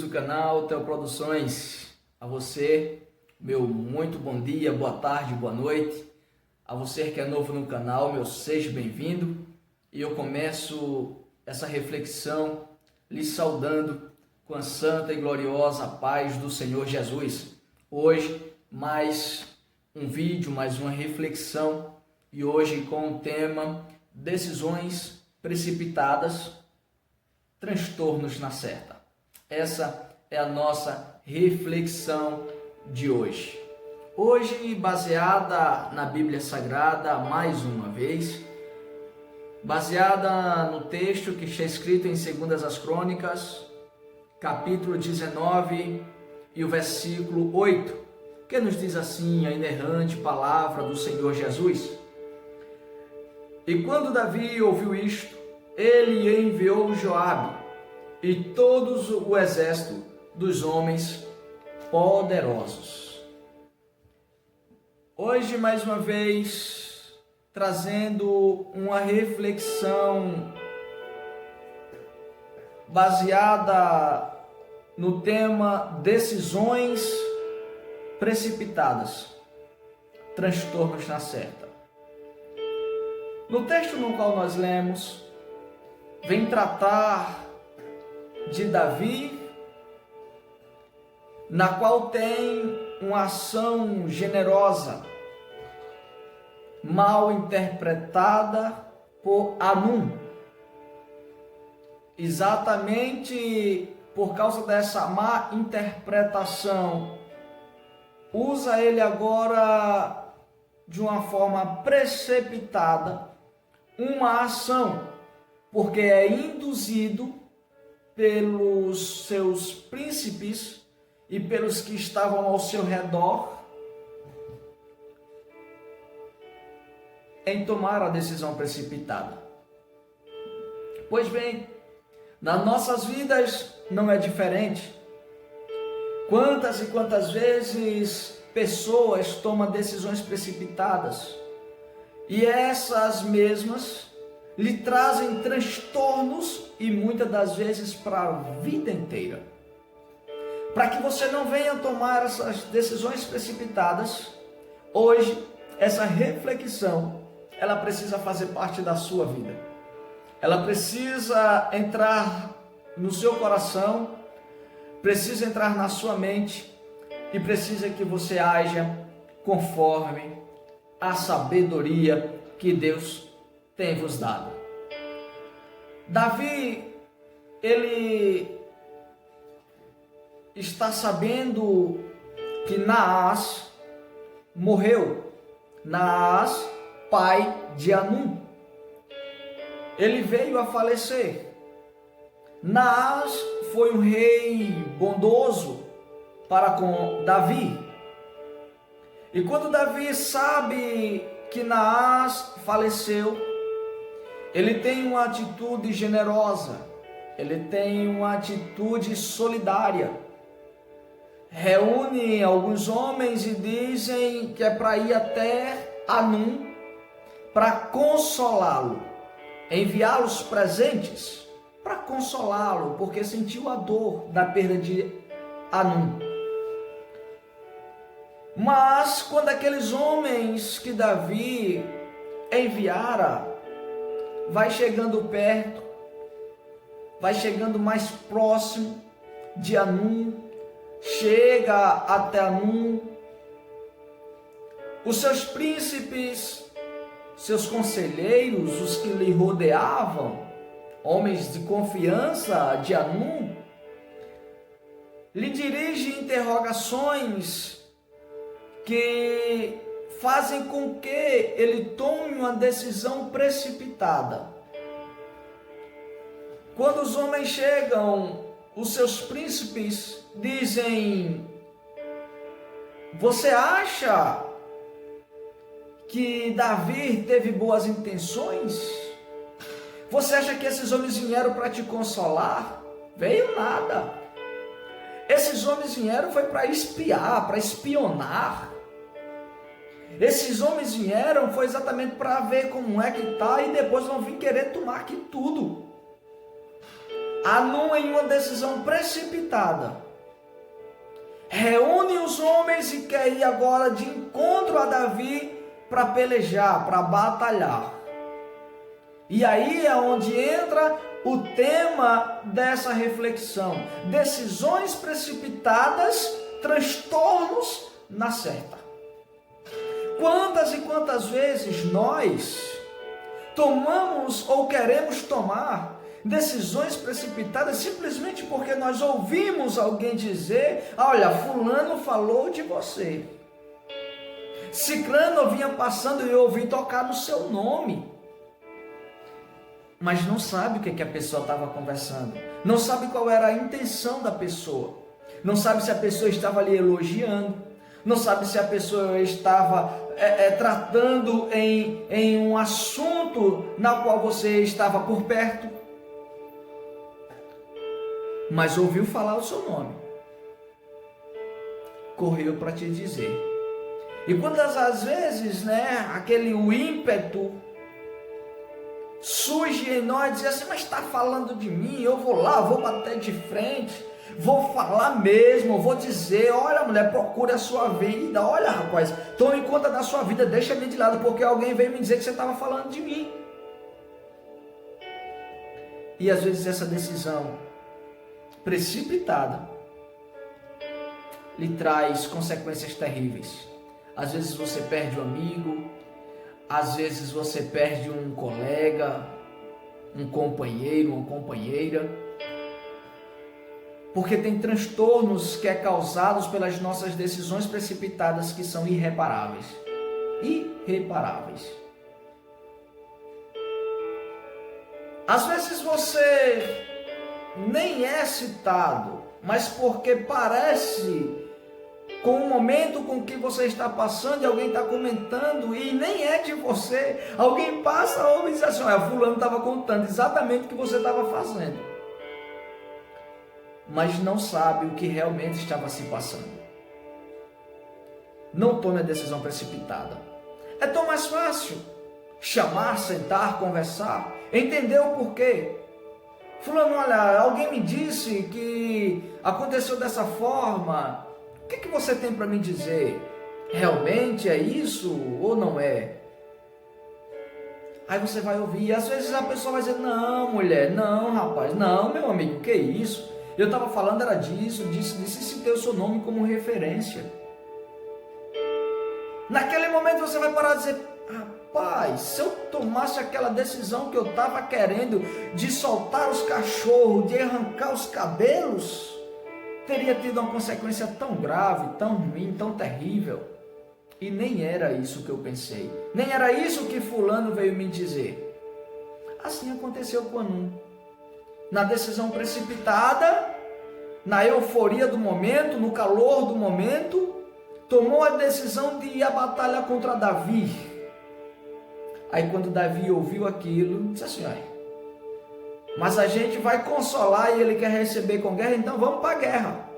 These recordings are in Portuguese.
do canal Theo Produções. A você, meu muito bom dia, boa tarde, boa noite. A você que é novo no canal, meu seja bem-vindo. E eu começo essa reflexão lhe saudando com a santa e gloriosa paz do Senhor Jesus. Hoje, mais um vídeo, mais uma reflexão, e hoje com o tema decisões precipitadas, transtornos na certa. Essa é a nossa reflexão de hoje. Hoje, baseada na Bíblia Sagrada, mais uma vez, baseada no texto que está escrito em 2 as Crônicas, capítulo 19 e o versículo 8, que nos diz assim a inerrante palavra do Senhor Jesus. E quando Davi ouviu isto, ele enviou Joabe e todos o exército dos homens poderosos. Hoje, mais uma vez, trazendo uma reflexão baseada no tema decisões precipitadas, transtornos na certa. No texto no qual nós lemos, vem tratar de Davi, na qual tem uma ação generosa, mal interpretada por Hanun. Exatamente por causa dessa má interpretação, usa ele agora de uma forma precipitada uma ação, porque é induzido pelos seus príncipes e pelos que estavam ao seu redor em tomar a decisão precipitada. Pois bem, nas nossas vidas não é diferente. Quantas e quantas vezes pessoas tomam decisões precipitadas e essas mesmas lhe trazem transtornos e muitas das vezes para a vida inteira. Para que você não venha tomar essas decisões precipitadas, hoje essa reflexão, ela precisa fazer parte da sua vida. Ela precisa entrar no seu coração, precisa entrar na sua mente e precisa que você haja conforme a sabedoria que Deus tem vos dado. Davi, ele está sabendo que Naás morreu. Naás, pai de Hanun. Ele veio a falecer. Naás foi um rei bondoso para com Davi. E quando Davi sabe que Naás faleceu, ele tem uma atitude generosa, ele tem uma atitude solidária. Reúne alguns homens e dizem que é para ir até Hanun para consolá-lo, enviá-los presentes para consolá-lo, porque sentiu a dor da perda de Hanun. Mas quando aqueles homens que Davi enviara vai chegando perto, vai chegando mais próximo de Hanun, chega até Hanun, os seus príncipes, seus conselheiros, os que lhe rodeavam, homens de confiança de Hanun, lhe dirigem interrogações que fazem com que ele tome uma decisão precipitada. Quando os homens chegam, os seus príncipes dizem: você acha que Davi teve boas intenções? Você acha que esses homens vieram para te consolar? Veio nada. Esses homens vieram foi para espiar, para espionar. Esses homens vieram foi exatamente para ver como é que está e depois vão vir querer tomar aqui tudo. Hanun, em uma decisão precipitada, reúne os homens e quer ir agora de encontro a Davi para pelejar, para batalhar. E aí é onde entra o tema dessa reflexão: decisões precipitadas, transtornos na certa. Quantas e quantas vezes nós tomamos ou queremos tomar decisões precipitadas simplesmente porque nós ouvimos alguém dizer: olha, fulano falou de você, ciclano vinha passando e eu ouvi tocar no seu nome. Mas não sabe o que a pessoa estava conversando, não sabe qual era a intenção da pessoa, não sabe se a pessoa estava ali elogiando, não sabe se a pessoa estava tratando em um assunto na qual você estava por perto, mas ouviu falar o seu nome, correu para te dizer. E quantas às vezes, o ímpeto surge em nós, dizer assim: mas está falando de mim, eu vou lá, vou bater de frente, vou falar mesmo, vou dizer: olha, mulher, procure a sua vida, olha, rapaz, tome conta da sua vida, deixa-me de lado, porque alguém veio me dizer que você estava falando de mim. E às vezes essa decisão precipitada lhe traz consequências terríveis. Às vezes você perde um amigo, às vezes você perde um colega, um companheiro, uma companheira, porque tem transtornos que causados pelas nossas decisões precipitadas que são irreparáveis. Irreparáveis. Às vezes você nem é citado, mas porque parece com o momento com que você está passando e alguém está comentando e nem é de você, alguém passa ou diz assim: olha, fulano estava contando exatamente o que você estava fazendo, mas não sabe o que realmente estava se passando. Não tome a decisão precipitada. É tão mais fácil chamar, sentar, conversar, entender o porquê. Fulano, olha, alguém me disse que aconteceu dessa forma, o que você tem para me dizer? Realmente é isso ou não é? Aí você vai ouvir, e às vezes a pessoa vai dizer: não, mulher, não, rapaz, não, meu amigo, que isso? Eu estava falando era disso, disse, e citei o seu nome como referência. Naquele momento você vai parar de dizer: rapaz, se eu tomasse aquela decisão que eu estava querendo, de soltar os cachorros, de arrancar os cabelos, teria tido uma consequência tão grave, tão ruim, tão terrível. E nem era isso que eu pensei, nem era isso que fulano veio me dizer. Assim aconteceu com Hanun. Na decisão precipitada, na euforia do momento, no calor do momento, tomou a decisão de ir à batalha contra Davi. Aí quando Davi ouviu aquilo, disse assim: olha, mas a gente vai consolar e ele quer receber com guerra, então vamos para a guerra.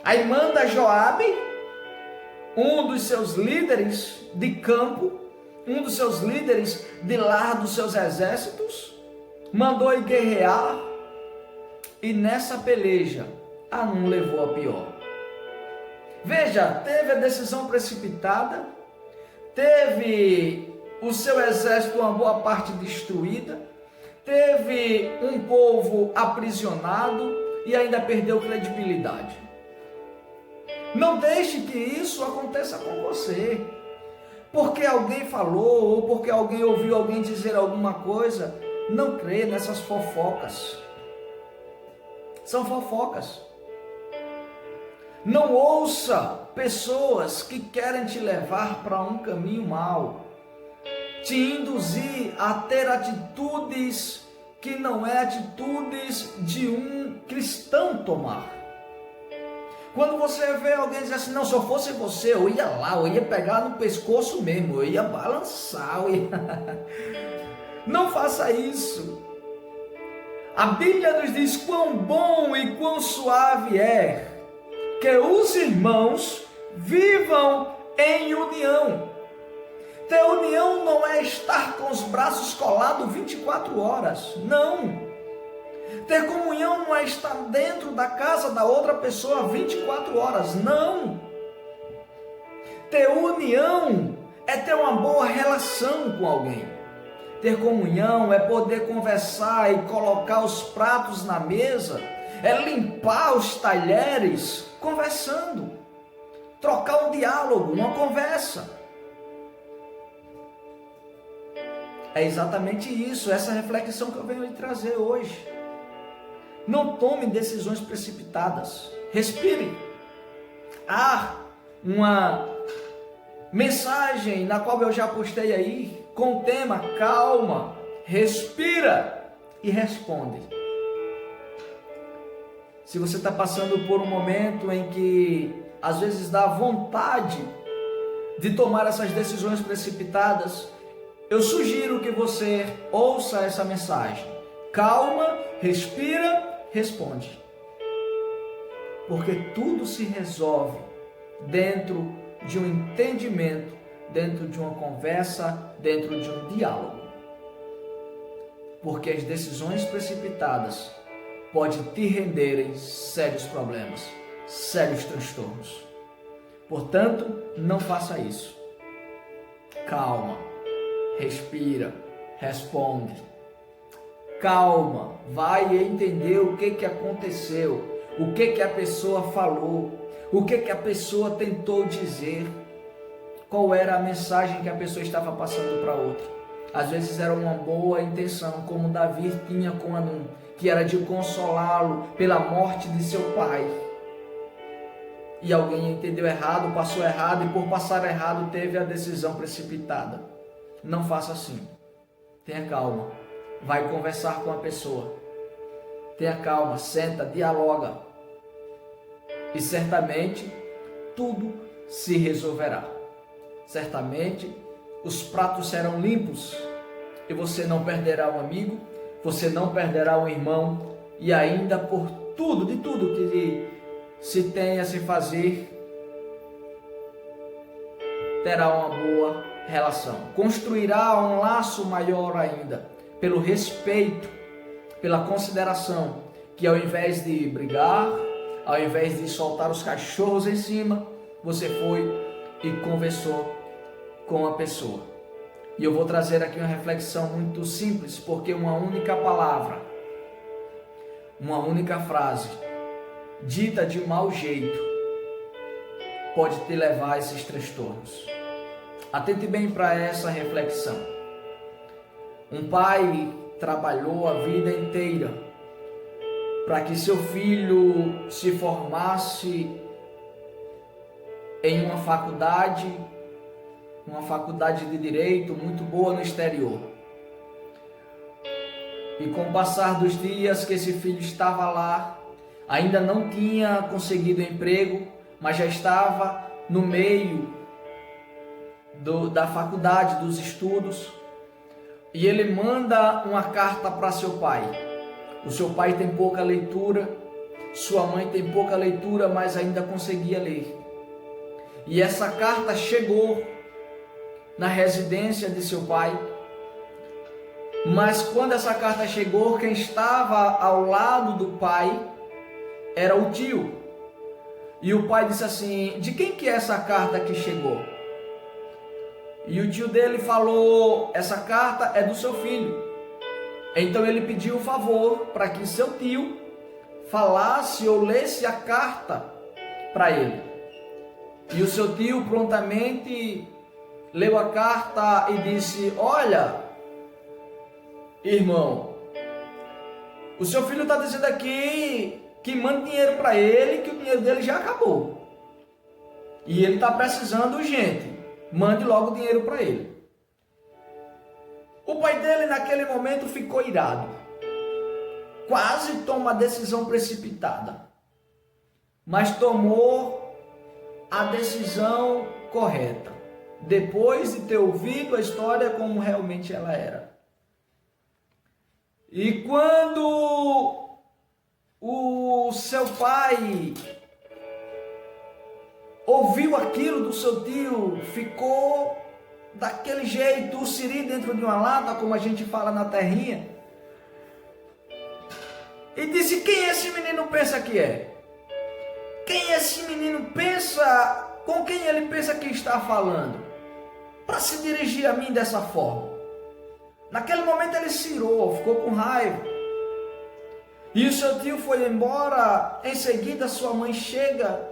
Aí manda Joabe, um dos seus líderes de campo, um dos seus líderes de lar dos seus exércitos, mandou ir guerrear, e nessa peleja, Hanun levou a pior. Veja, teve a decisão precipitada, teve o seu exército uma boa parte destruída, teve um povo aprisionado e ainda perdeu credibilidade. Não deixe que isso aconteça com você, porque alguém falou ou porque alguém ouviu alguém dizer alguma coisa. Não crê nessas fofocas, são fofocas. Não ouça pessoas que querem te levar para um caminho mau, te induzir a ter atitudes que não é atitudes de um cristão tomar. Quando você vê alguém dizer assim: não, se eu fosse você, eu ia lá, eu ia pegar no pescoço mesmo, eu ia balançar, Não faça isso. A Bíblia nos diz quão bom e quão suave é que os irmãos vivam em união. Ter união não é estar com os braços colados 24 horas, não. Ter comunhão não é estar dentro da casa da outra pessoa 24 horas, não. Ter união é ter uma boa relação com alguém. Ter comunhão é poder conversar e colocar os pratos na mesa, é limpar os talheres conversando, trocar um diálogo, uma conversa. É exatamente isso, essa reflexão que eu venho lhe trazer hoje. Não tome decisões precipitadas, respire. Há uma mensagem na qual eu já postei aí, com o tema calma, respira e responde. Se você está passando por um momento em que às vezes dá vontade de tomar essas decisões precipitadas, eu sugiro que você ouça essa mensagem. Calma, respira, responde. Porque tudo se resolve dentro de um entendimento, dentro de uma conversa, dentro de um diálogo. Porque as decisões precipitadas podem te renderem sérios problemas, sérios transtornos. Portanto, não faça isso. Calma, respira, responde. Calma, vai entender o que aconteceu, o que a pessoa falou, o que a pessoa tentou dizer, qual era a mensagem que a pessoa estava passando para outra. Às vezes era uma boa intenção, como Davi tinha com Hanun, que era de consolá-lo pela morte de seu pai. E alguém entendeu errado, passou errado, e por passar errado teve a decisão precipitada. Não faça assim. Tenha calma. Vai conversar com a pessoa. Tenha calma, senta, dialoga. E certamente tudo se resolverá. Certamente os pratos serão limpos e você não perderá um amigo, você não perderá um irmão, e ainda por tudo, de tudo que se tem a se fazer, terá uma boa relação. Construirá um laço maior ainda, pelo respeito, pela consideração, que ao invés de brigar, ao invés de soltar os cachorros em cima, você foi e conversou com a pessoa. E eu vou trazer aqui uma reflexão muito simples, porque uma única palavra, uma única frase, dita de mau jeito, pode te levar a esses transtornos. Atente bem para essa reflexão. Um pai trabalhou a vida inteira para que seu filho se formasse em uma faculdade de direito muito boa no exterior. E com o passar dos dias que esse filho estava lá, ainda não tinha conseguido emprego, mas já estava no meio da faculdade, dos estudos, e ele manda uma carta para seu pai. O seu pai tem pouca leitura, sua mãe tem pouca leitura, mas ainda conseguia ler. E essa carta chegou na residência de seu pai, mas quando essa carta chegou, quem estava ao lado do pai era o tio. E o pai disse assim: de quem que é essa carta que chegou? E o tio dele falou: essa carta é do seu filho. Então ele pediu o favor para que seu tio falasse ou lesse a carta para ele. E o seu tio prontamente leu a carta e disse: olha, irmão, o seu filho está dizendo aqui que manda dinheiro para ele, que o dinheiro dele já acabou. E ele está precisando urgente. Mande logo o dinheiro para ele. O pai dele naquele momento ficou irado. Quase toma a decisão precipitada. Mas tomou a decisão correta, depois de ter ouvido a história como realmente ela era. E quando o seu pai ouviu aquilo do seu tio, ficou daquele jeito, o siri dentro de uma lata, como a gente fala na terrinha. e disse: quem esse menino pensa que é? Quem esse menino pensa, com quem ele pensa que está falando, para se dirigir a mim dessa forma? Naquele momento ele se irou, ficou com raiva. E o seu tio foi embora. Em seguida sua mãe chega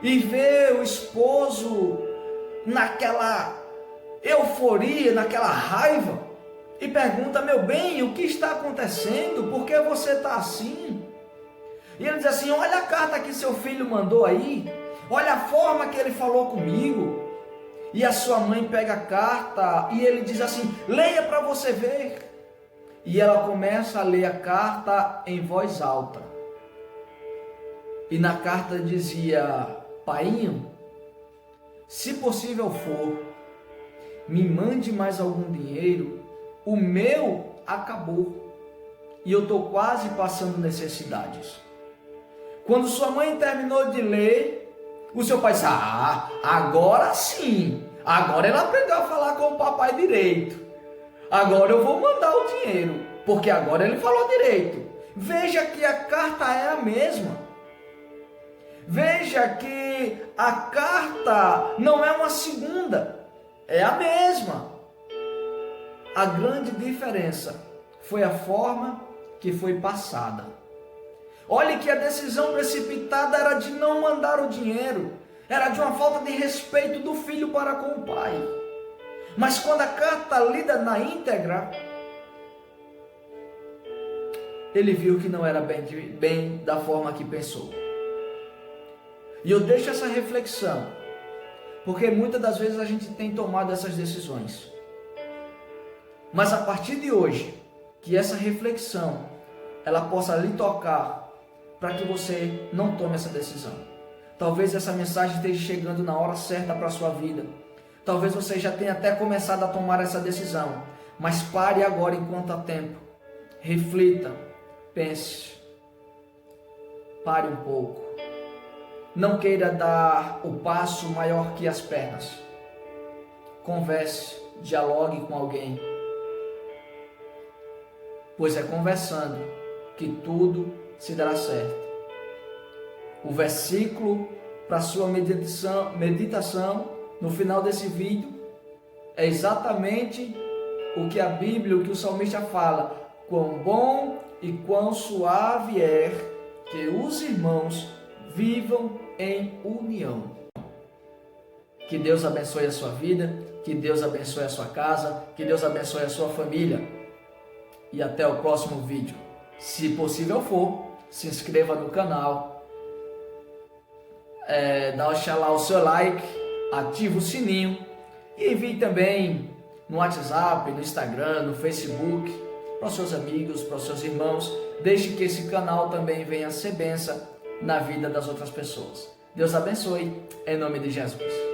e vê o esposo naquela euforia, naquela raiva, e pergunta: meu bem, o que está acontecendo? Por que você está assim? E ele diz assim: olha a carta que seu filho mandou aí, olha a forma que ele falou comigo. E a sua mãe pega a carta e ele diz assim: leia para você ver. E ela começa a ler a carta em voz alta. E na carta dizia: painho, se possível for, me mande mais algum dinheiro, o meu acabou e eu estou quase passando necessidades. Quando sua mãe terminou de ler, o seu pai disse: ah, agora sim, agora ele aprendeu a falar com o papai direito, agora eu vou mandar o dinheiro, porque agora ele falou direito. Veja que a carta é a mesma. Veja que a carta não é uma segunda, é a mesma. A grande diferença foi a forma que foi passada. Olhe que a decisão precipitada era de não mandar o dinheiro, era de uma falta de respeito do filho para com o pai. Mas quando a carta lida na íntegra, ele viu que não era bem da forma que pensou. E eu deixo essa reflexão, porque muitas das vezes a gente tem tomado essas decisões. Mas a partir de hoje, que essa reflexão, ela possa lhe tocar, para que você não tome essa decisão. Talvez essa mensagem esteja chegando na hora certa para a sua vida. Talvez você já tenha até começado a tomar essa decisão. Mas pare agora enquanto há tempo. Reflita, pense. Pare um pouco. Não queira dar o passo maior que as pernas. Converse, dialogue com alguém. Pois é conversando que tudo se dará certo. O versículo para sua meditação no final desse vídeo é exatamente o que a Bíblia, o que o salmista fala: quão bom e quão suave é que os irmãos vivam em união. Que Deus abençoe a sua vida, que Deus abençoe a sua casa, que Deus abençoe a sua família. E até o próximo vídeo. Se possível for, se inscreva no canal, deixa lá o seu like, ative o sininho e envie também no WhatsApp, no Instagram, no Facebook, para os seus amigos, para os seus irmãos. Deixe que esse canal também venha ser bênção na vida das outras pessoas. Deus abençoe, em nome de Jesus.